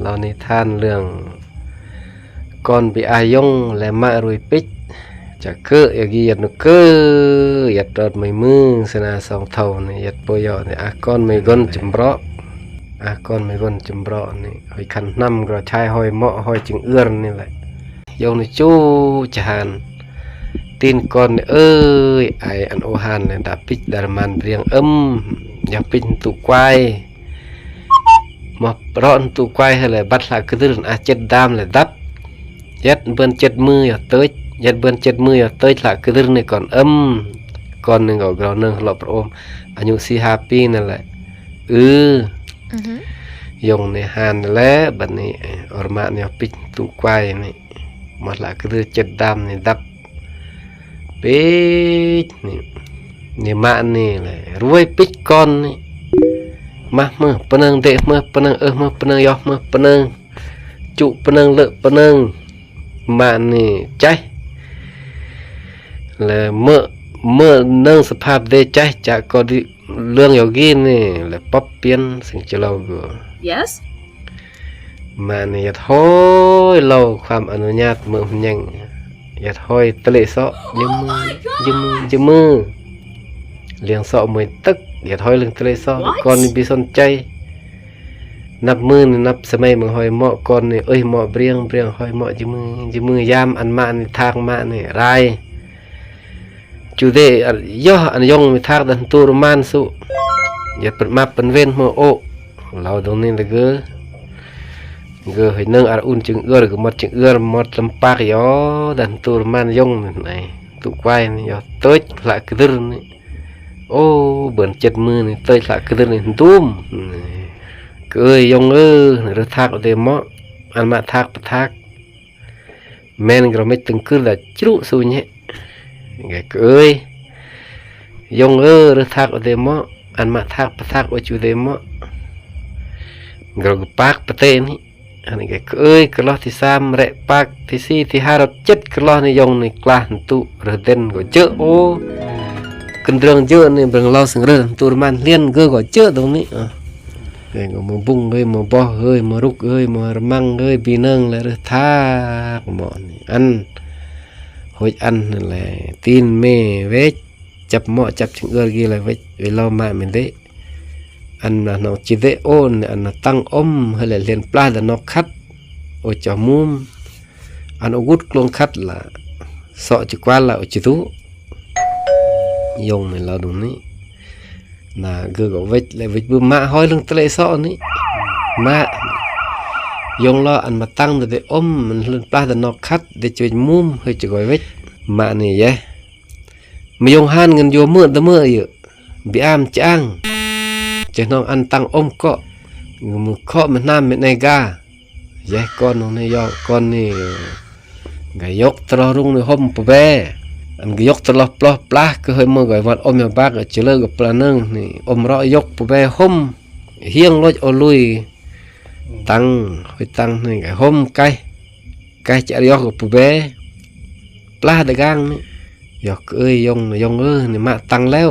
เรานิทานเรื่องก่อนไปอายงและมะรุยปิกจะเกืออยากนกหยัดรถไม่มือสนาสองเท่านี่หยัดปอยนี่ก่อนไม่ก้นจุ่มเราะก่อนไม่ก้นจุ่มเราะนี่หอยคันน้ำก็ใช้หอยเหมาะหอยจึงเอื้อนนี่แหละยงนี่จู้จานตีนก่อนไออันโอหันเลยดาปิกดารมันเรียงอย่าปิดตุกวายมาร้อนตุกวายให้เลยบัดละกระดืนเจ็ดดามเลยดับยัดเบิ้น7 มืออย่าเตยยัดเบิ้น7 มืออย่าเตยละกระดืนนี่ก่อนก่อนหนึ่งก็นึงหลบพระอมอายุ4-5 ปีนั่นแหละยงในหานแล้วบัดนี้อรมาเนี่ยปิดตุกวายนี่มาละกระดืน7 ดามนี่ดับปิดนี่มานี่แหละรวยปิดก่อนนี่มามือปะนึงเดะมือปะนึงมือปะนึงยอมือปะนึงจุปะนึงเลอะปะนึงมานี่ใจแล้วเมื่อนั่งสภาพได้ใจจากก็เรื่องอย่างนี้นี่แล้วป๊อบเปลี่ยนสิ่งที่เราก็ Yes มานี่อย่าถอยเราความอนุญาตมือมันยังอย่าถอยตะเลเสาะยืมมือเลี้ยงเสาะมวยตึกอย่าถอยเรื่องตะเลเสาะก่อนนี่bịสนใจนับมือนี่นับสมัยมึงหอยเหมาะก่อนนี่เหมาะเบรียงหอยเหมาะยืมมือยามอันมานี่ทางมานี่รายจูเดย่ออันยงมีทางดันตูรมันสุอย่าเปิดมาเป็นเว้นมือโอเราตรงนี้ละเกอให้นึงอาอุ่นจึงเอื้อก็หมดจึงเอื้อหมดลำปากย่อดันตูรมันยงนี่ตุกไว้นี่ย่อเตยละกระดึนนี่เบิ่น7 มือนี่เตยละกระดึนนี่ตุ้มยงหรือทักเดมะอันมาทักประทักแม่นก็ไม่ตึงขึ้นละจุสูเนี่ยยงหรือทักเดมะอันมาทักประทักว่าจูเดมะก็ปักประเทศนี่อันนี้ก็ล้อที่3และปักที่4ที่5รถ7ก็ล้อในยงในกลางตุหรือเด่นก็เจอกันเรื่องเยอะนี่เบิ่งเราสังเรื่องตัวมันเลี้ยนก็เจอตรงนี้ก็มาบุ้งมาบ่มารุกมามังปีนึงแล้วทากหมอนี่อันหอยอันนั่นแหละตีนเมเวชจับหมอจับจึงกี่เลยเวชเวลามาเหมือนเด้อันน่ะนอกจิเดโอนอันน่ะตั้งให้เรียนปลาแล้วนอกคัดจอมุมอันอกุดกลงคัดล่ะเสาะจิกว่าล่ะจิตุยงในเราตรงนี้น่ะก็เวทเลยเวทบึ้มมาห้อยลงทะเลซ้อนี่มายงล้ออันมาตั้งแต่มันเล่นปลาแต่นอกคัดได้จุดมุมให้จุดเวทมานี่แย่มายงหันเงินโยมือตะมืออยู่บีอามจ้างจะน้องอันตั้งก็มือเคาะมันน้ำมันในกาแย่ก้อนในยอก้อนนี่ก็ยกตะรุ่งในห่มปะแบอันก็ยกตลอดปลาก็เคยมือก่อยวัดอมยาบ้าก็เจริญกับปลานึ่งนี่ร้อยยกปูแบห่มเฮียงรถเอาลุยตั้งหอยตั้งนี่ก็ห่มไก่จะยกกับปูแบปลาตะกางนี่ยกยงนี่มาตั้งแล้ว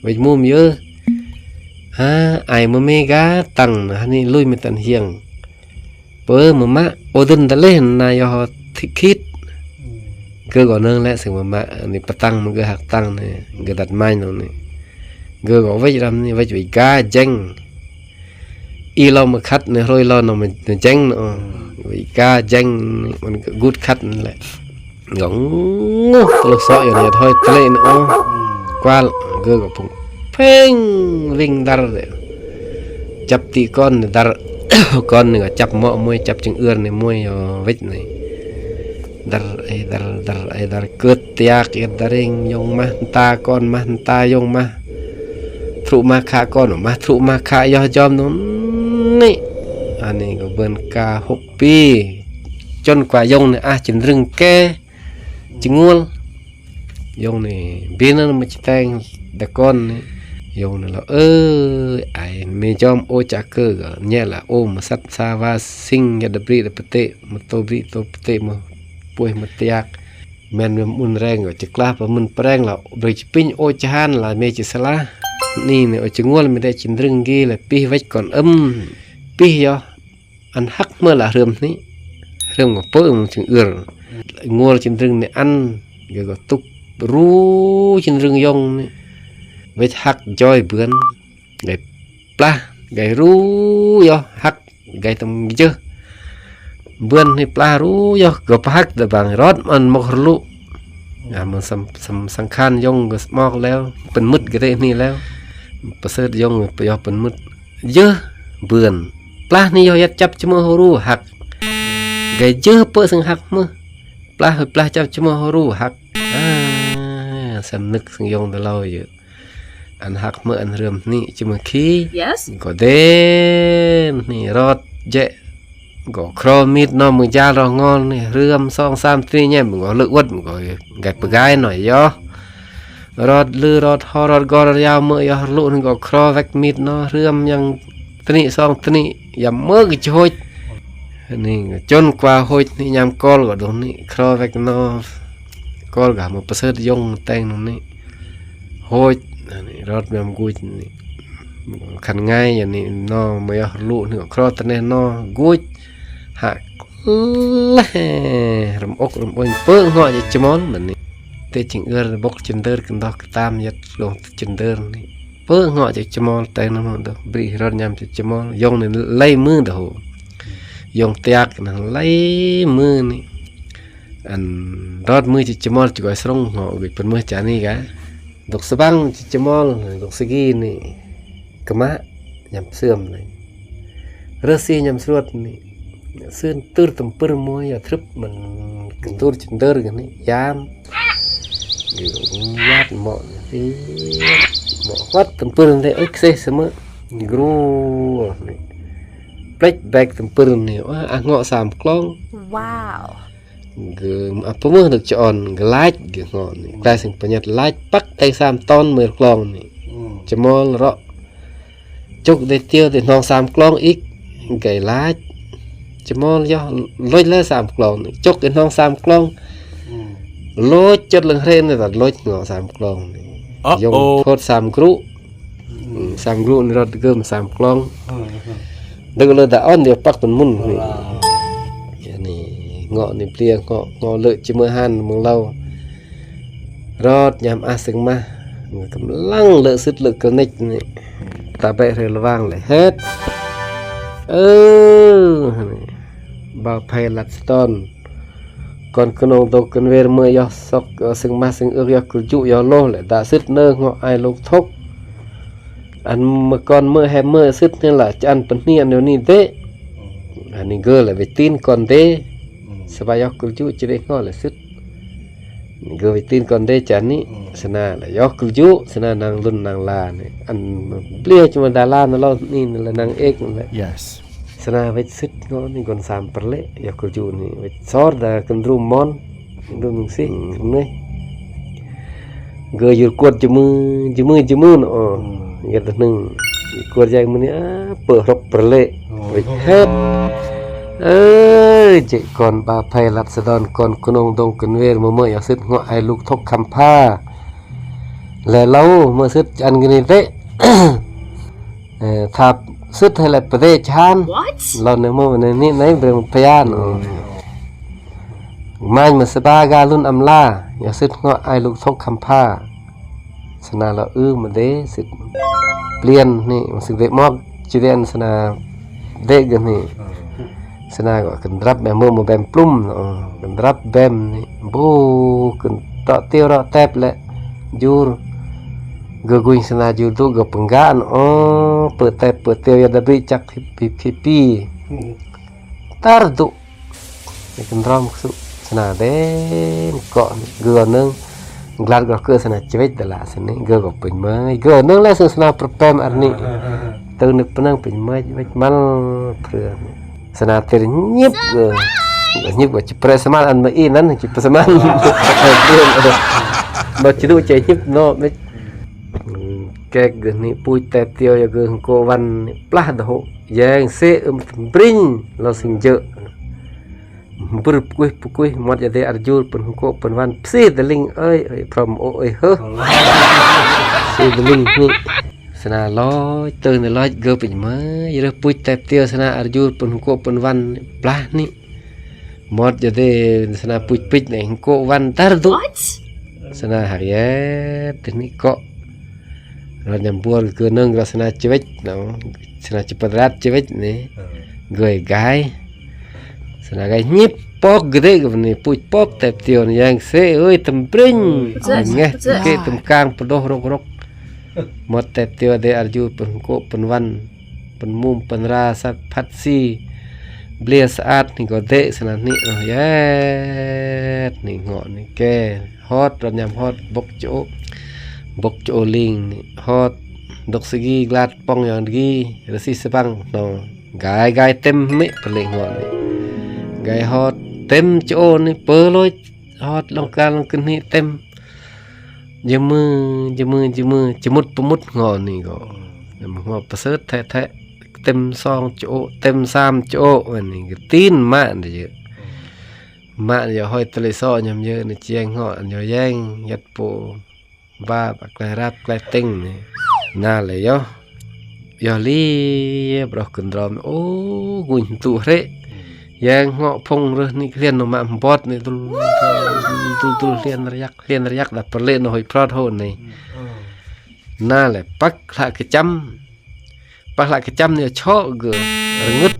ไว้มุมเยอะไอ้มือเมกาตั้งนี่ลุยไม่ตันเฮียงเปิดมือมาดินตะเล่นนายทิคิดก็ก่อนนึงแหละสิ่งมานี่ประตังมันก็หักตั้งนี่ก็ดัดไม้ตรงนี้ก็ไว้ทำนี่ไว้จุดกาเจงเรามาคัดในรอยเราเนาะมันเจงเนาะไว้กาเจงมันก็กุดคัดนั่นแหละงงตัวสออย่างนี้ถอยทะเลเนาะกว่าก็พุ่งเพ่งวิ่งดาร์เลยจับตีก้อนดาร์ก้อนหนึ่งจับหม้อมวยจับจึงเอื้อนในมวยเวทนี่dar ket tiak daring yong mah ta kon mah ta yong mah tru ma kha kon mah tru ma kha yo jomนู้นนี่อันนี้ก็เบิ่นกา6 ปีจนกว่ายงนี่จึงรึงแก่จึงงวลยงนี่บินมันจะแต่งตะก้อนนี่ยงนี่แล้วไอ้เมจอมโอจักเกอร์ก็เนี่ยล่ะมาสัตสาวาสิงยาดบรีตปเตมโตบรีโตปเตมป่วยมาเตียกแม่นมุนแรงก็จะกล้าปะมุนแรงแล้วโดยจะปิ้งโอจานล่ะเมจิสลานี่เนี่ยจะงวลไม่ได้จินรึงกี้เลยปีไว้ก่อนปียอ อันฮักเมื่อละเริ่มนี้เริ่มกับเปิ้งจึงงัวจึงรึงในอันเกี่ยวกับตุกรู้จึงรึงยงนี่ไว้ฮักจ้อยเบือนไก่ปลาไก่รู้ยอฮักไก่ตำเยอะเบือนให้ปลารู้ยอก็ฮักแต่บางรอดมันมกลุมันสังขารยงก็มอกแล้วเป็นมึดก็ได้นี่แล้วประเสริฐยงไปยอเป็นมึดเยอะเบือนปลานี่ยอยัดจับจมูกรู้หักไก่เยอะเปิ้งสังหักมือปลาจับจมูกรู้หักสำนึกสังยงแต่เราอยู่อันหักเมื่ออันเริ่มนี่จมูกขี้ก็เด่นนี่รอดเจ๊ก็ครอมีดน้อมือยาลองอนนี่เรื่อม2-3ตีเนี่ยมึงก็เลือกวัดมึงก็ไก่ปกายหน่อยย่อรอดลือรอดฮอรอดกอรยาวเมื่อยอลุนึงก็ครอแวกมีดเนาะเรื่อมยังตนี่2ตนี่ยามเมื่อก็โหยนี่จนกว่าโหยนี่ยามกอลก็ตรงนี้ครอแวกเนาะกอลก็มาประเสริฐยงแต่งตรงนี้โหยนี่รอดยามกุยนี่ขันง่ายอย่างนี้เนาะเมื่อยอลุนึงก็ครอตนี่เนาะกุยหักแล่รำอกรำอ้อยเปิ้งเหาะจะจมอนแบบนี้แต่จริงบกจินเดอร์กันดอกตามยัดลงจินเดอร์นี่เปิ้งเหาะจะจมอนแต่น้ำมันดอกบริรอนยำจะจมอนยงนี่ไล่มือเด้อยงเตียกนั่นไล่มือนี่อันรอดมือจะจมอนจะก่อยสรงเหาะเป็นมือจานี่กะดอกสบังจะจมอนดอกสกีนี่กะมะยำเสื่อมเลยเรือซียำสรวดนี่ซึ่งตื้อตำปื้มวยอย่าทรึบมันกระตุ้นจินเดอร์กันนี่ยามอยู่วัดหมอที่หมอวัดตำปื้มได้เอ็กเซสมั้งกรูนี่เปล็กแบกตำปื้มนี่ว่าเงาะ3กล้องว้าวคือพอเมื่อถึกจะอ่อนก็ไล่เกี่ยวเงาะนี่กลายเป็นปัญญาไล่ปักได้3ตอนมือกล้องนี่จะมองเราจุกได้เตียวได้น้อง3กล้องอีกไก่ไล่จะมองย่อลอยเลย3กล่องจกกันห้อง3กล่องลอยจดลงเรนแต่ลอยเงาะ3กล่องยงโคตร3กรุ3กรุนี่รถเกิม3กล่องดึกเลยแต่อ้อนเดียวปักเป็นมุ่นนี่เงาะนี่เปลี่ยนเงาะเลยจิมือหันมึงเล่ารอดยามอาสึงมากำลังเลอะสุดเลอะกระนิกนี่ตาเบะเรือระว่างเลยเฮ็ดบ่าวไพลัดสตอนก่อนขนมตกกันเวรเมื่อยอสกซึ่งมาซึ่งเอื้อยกุจุยอโลแหละดาซึดเนื้อเงาะไอลูกทกอันเมื่อก่อนเมื่อแฮมเมื่อซึดนี่แหละจะอันเป็นนี่อันเดียวนี้เด้อันนี้เกลือแหละไปตีนก่อนเด้สบายยอกุจุจะได้เงาะแหละซึดเกลือไปตีนก่อนเด้จานนี้สนาแหละยอกุจุสนานางรุ่นนางลาเนี่ยอันเปลี่ยนจนดารานั่นเรานี่นั่นแหละนางเอกนั่นแหละyesสนาเวทซึดเงาะนี่ก่อน3เปรเลยอกุจุนี่เวทซอร์ดากันรูมมอนดูมึงสินี่เกลืออยู่กวดจมือเนาะอย่าตัวนึงกวดใจมันนี่เปิดรบเปรเลไปเฮ็ดจิก่อนบาไพลัดสะดอนก่อนขนมดงกันเวรเมื่ออยากซึดเงาะไอลูกทกคำผ้าและเราเมื่อซึดอันกันนี่เด้ถ้าซึดให้ละประเทศชาญเราในเมื่อวันนี้ในเรื่องพยานมันมาสบายกาลุนอำลาอยากซึดเงาะไอลูกทกคำผ้าสนาเรามาเด้สึกเปลี่ยนนี่มันสึกเด็กมอกจีเรียนสนาเด็กกันนี่สนาก็กันรับแบบมือมาแบมปลุ่มกันรับแบมนี่บูกันต่อเตียวต่อแทบแหละยูรกุยสนายูตุกับปังกานเปิดแต่เปิดเตียวยาดบริจักพีตาร์ดุกันรำสุสนาเด่นเกาะเกลือนึงกลาดก็เกลือสนาชีวิตแต่ละสนิเกลือก็เป็นไม้เกลือนึงแล้วสนาประเพมอันนี้ตื่นนึกปนังเป็นไม้ชีวิตมันเพื่อสนาเตรยิบยิบว่าจะประสมานอันมาอีนั้นจะประสมานเราจะดูใจยิบเนาะไม่แกกนี่ปุยแต่เตียวอย่าเกินโกวันปลาดหูแยงเสปริ้งเราสิ่งเยอะปุยหมดจะได้อายุเป็นโกเป็นวันซีเดลิงเอ้ยพร้อมโอ้ยเฮ้อซีเดลิงนี่ สนาลอยเตือนลอยเกือบไปมาอย่าปุ้ยแต่เตียวสนาอายุปนโกปนวันปลานี่หมดจะได้สนาปุ้ยปิดในโกวันตาดุสนาหายทีนี้ก็เราจำบัวคือนึ่งเราสนาชีวิตเนาะสนาจิปรัตชีวิตนี่เกยกายสนาไงยิบปอกกระเดกวันนี้ปุ้ยปอกแต่เตียวนี่ยังเซ่เอ้ยตำปริ้งไงเกตำกลางปดรกหมดแต่เตียวได้อายุเป็นโกเป็นวันเป็นมุมเป็นราสัตพัดซีเบลียสอาดนี่ก็เดะสนานี่เย้นี่เงาะนี่แกฮอดรำยำฮอดบกโจลิงนี่ฮอดดอกสกีกลาดป้องอย่างกีระซีสปังเนาะกายเต็มมิเปลงเงาะนี่กายฮอดเต็มโจนี่เปลอยฮอดลงกลางลงขึ้นนี่เต็มจมือจมุดปมุดงอนี่ก็งอประเสริฐแท้เต็มซองโจเต็ม3โจอันนี้ก็ตีนมะนี่เยอะมะอย่าห้อยตะเลซ้อยำเยอะนี่เจียงงออันอย่าแย่งยัดโปบ้าบักไกลรับไกลเต็งนี่น่าเลยย่อลีบรอกันดรอมโอ้กุญตุเรยังเงาะพงเรื่องนี่เรียนออกมาบอดนี่ตุลเรียนระยักแบบประเล่นหอยพรอดโหนี่น่าแหละปักหลักกระจำเนี่ยชอเกอรึด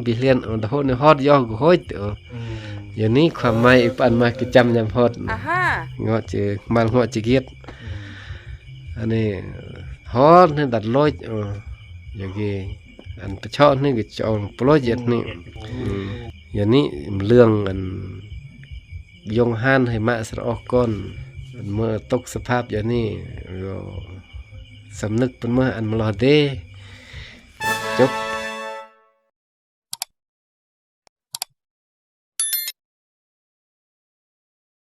บิเลียนon the whole เนี่ยฮอดย่อก็ห้อยเตออย่างนี้ความหมายปันมากระจำยามฮอดเงาะจือมันเงาะจิเกียดอันนี้ฮอดนี่ดัดลอยอย่างงี้อันประชอนี่ก็จองโปรเจกต์นี่อย่างนี้เรื่องอันยงห้านให้มาสระออกก่อนเมื่อตกสภาพอย่างนี้ก็สำนึกเป็นเมื่ออันมลอเดจบ